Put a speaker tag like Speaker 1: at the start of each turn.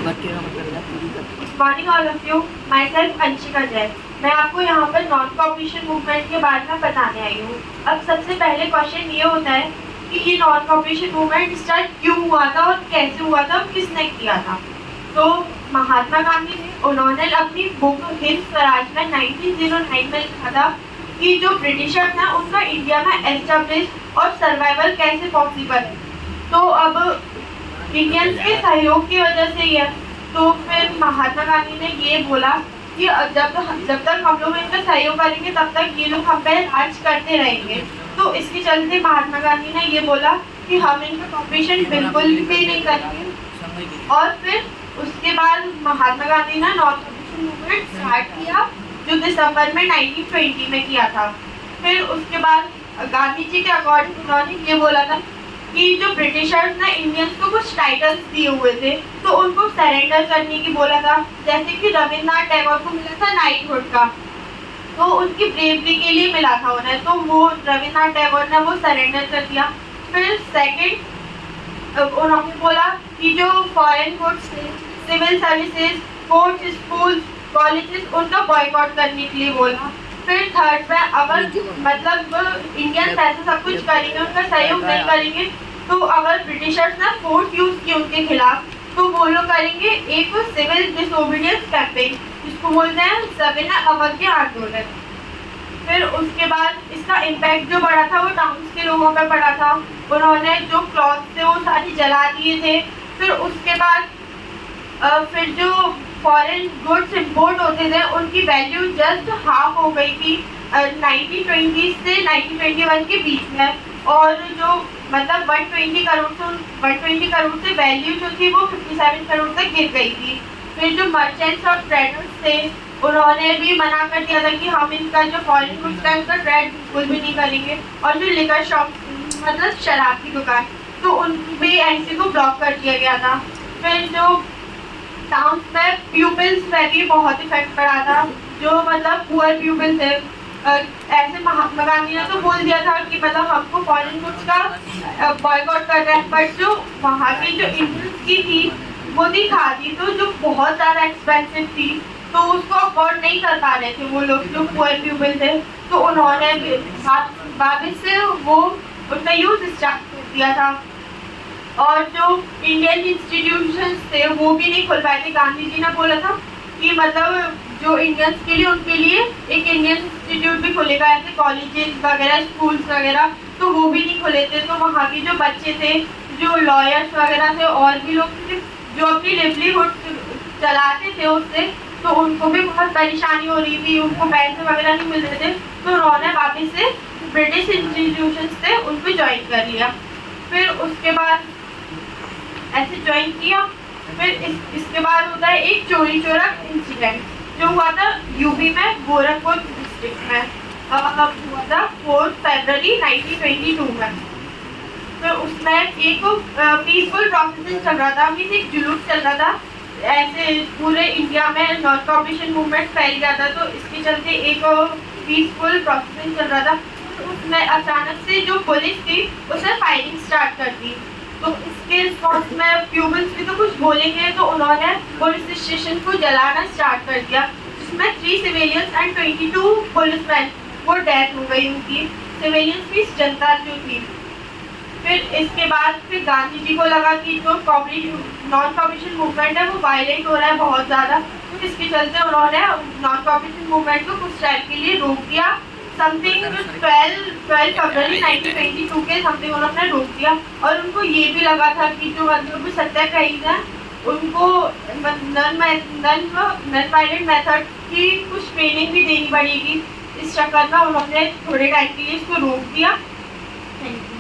Speaker 1: Morning all of you, my self Anshika Jain. मैं आपको यहाँ पर नॉन कॉपरेशन मूवमेंट के बारे में बताने आई हूँ। अब सबसे पहले क्वेश्चन ये होता है कि ये नॉन कॉपरेशन मूवमेंट स्टार्ट क्यों हुआ था और कैसे हुआ था और किसने किया था। तो महात्मा गांधी ने, उन्होंने अपनी बुक हिंद स्वराज में 1909 में लिखा था कि जो ब्रिटिशर्स हैं उनका इंडिया में एस्टेब्लिश और सर्वाइवल कैसे पॉसिबल है। तो अब इंडियंस के सहयोग की वजह से ये, तो फिर महात्मा गांधी ने ये बोला कि जब तक हम लोग इनका सहयोग करेंगे तब तक ये लोग हम पे राज करते रहेंगे। तो इसके चलते महात्मा गांधी ने ये बोला कि हम इनका कॉपरेशन बिल्कुल भी नहीं करेंगे। और फिर उसके बाद महात्मा गांधी ने नॉन कॉपरेशन मूवमेंट स्टार्ट किया, जो दिसंबर में 1920 में किया था। फिर उसके बाद गांधी जी के अकॉर्डिंग उन्होंने ये बोला था कि जो ब्रिटिशर्स ने इंडियंस को कुछ टाइटल्स दिए हुए थे तो उनको सरेंडर करने की बोला था। जैसे कि रविन्द्रनाथ टैगोर को मिला था नाइटहुड का, तो उनकी ब्रेवरी के लिए मिला था उन्हें, तो वो रविन्द्रनाथ टैगोर ने वो सरेंडर कर दिया। फिर सेकंड उन्होंने बोला कि जो फॉरेन गुड्स थे, civil services, court, school, colleges, उनका बॉयकॉट करने के लिए बोला। फिर थर्ड में अगर मतलब इंडियंस ऐसा सब कुछ करेंगे, उनका सहयोग नहीं करेंगे, तो अगर ब्रिटिशर्स ने फोर्स यूज की उनके खिलाफ तो वो लोग करेंगे एक सिविल डिसोबीडियंस कैंपेन, जिसको बोलते हैं सविनय अवज्ञा आंदोलन। फिर उसके बाद इसका इम्पैक्ट जो पड़ा था वो टाउन्स के लोगों पर पड़ा था। उन्होंने जो क्लॉथ थे वो सारी जला दिए थे। फिर उसके बाद फिर जो फॉरेन गुड्स इंपोर्ट होते थे उनकी वैल्यू जस्ट हाफ हो गई थी 1920 से 1921 के बीच में। और जो मतलब 120 करोड़ से वैल्यू जो थी वो 57 करोड़ तक गिर गई थी। फिर जो मर्चेंट्स और ट्रेडर्स थे उन्होंने भी मना कर दिया था कि हम इनका जो फॉरेन गुड्स का उनका ट्रेड बिल्कुल भी नहीं करेंगे। और जो लिकर शॉप मतलब शराब की दुकान, तो उनकी भी एंट्री को ब्लॉक कर दिया गया था। फिर जो टाउन्स में प्यूपिल्स में भी बहुत इफेक्ट पड़ा था, जो मतलब पुअर प्यूपिल थे। ऐसे महात्मा गांधी ने तो बोल दिया था कि मतलब हमको फॉरेन गुड्स का बॉयकॉट कर रहे हैं, बट जो वहाँ की जो इंडियंस की थी वो थी खादी, तो जो बहुत ज़्यादा एक्सपेंसिव थी, तो उसको अफोर्ड नहीं कर पा रहे थे वो लोग जो पुअर पीपल थे। तो उन्होंने वापस से वो उनका यूज स्टार्ट कर दिया था। और जो इंडियन इंस्टीट्यूशंस थे वो भी नहीं खुल पाए थे। गांधी जी ने बोला था कि मतलब जो इंडियंस के लिए उनके लिए एक इंडियन इंस्टीट्यूट भी खुलेगा, ऐसे कॉलेजेस वगैरह, स्कूल्स वगैरह, तो वो भी नहीं खुले थे। तो वहाँ के जो बच्चे थे, जो लॉयर्स वगैरह थे और भी लोग थे जो अपनी लिवलीहुड चलाते थे उससे, तो उनको भी बहुत परेशानी हो रही थी, उनको पैसे वगैरह नहीं मिल रहे थे। तो उन्होंने वापस से ब्रिटिश इंस्टीट्यूशंस थे उनको ज्वाइन कर लिया। फिर उसके बाद ऐसे ज्वाइन किया। फिर इसके बाद होता है एक चोरी चोरा इंसिडेंट जो हुआ था यूपी में, गोरखपुर डिस्ट्रिक्ट में हुआ था 4 फरवरी 1922 में। तो उसमें एक पीसफुल प्रोसेस चल रहा था, मीन्स एक जुलूस चल रहा था, ऐसे पूरे इंडिया में नॉन कॉपरेशन मूवमेंट फैल गया था। तो इसके चलते एक पीसफुल प्रोसेस चल रहा था। तो उसमें अचानक से जो पुलिस थी उसने फायरिंग स्टार्ट कर दी। तो इसके रिस्पॉन्स में प्यूपिल्स भी तो कुछ बोलेंगे, तो उन्होंने पुलिस स्टेशन को जलाना स्टार्ट कर दिया, जिसमें 3 सिविलियंस एंड 22 पुलिसमैन वो डेथ हो गई उनकी, सिविलियंस की जनता जो थी। फिर इसके बाद फिर गांधी जी को लगा कि जो नॉन कॉपरेशन मूवमेंट है वो वायलेंट हो रहा है बहुत ज़्यादा। तो इसके चलते उन्होंने नॉन कॉपरेशन मूवमेंट को कुछ टाइम के लिए रोक दिया। समथिंग 12 फरवरी 1922 के समथिंग उन्होंने रोक दिया। और उनको ये भी लगा था कि जो मतलब सत्याग्रही हैं उनको नॉन वायलेंट मेथड की कुछ ट्रेनिंग भी देनी पड़ेगी। इस चक्कर में उन्होंने थोड़े टाइम के लिए इसको रोक दिया। Thank you.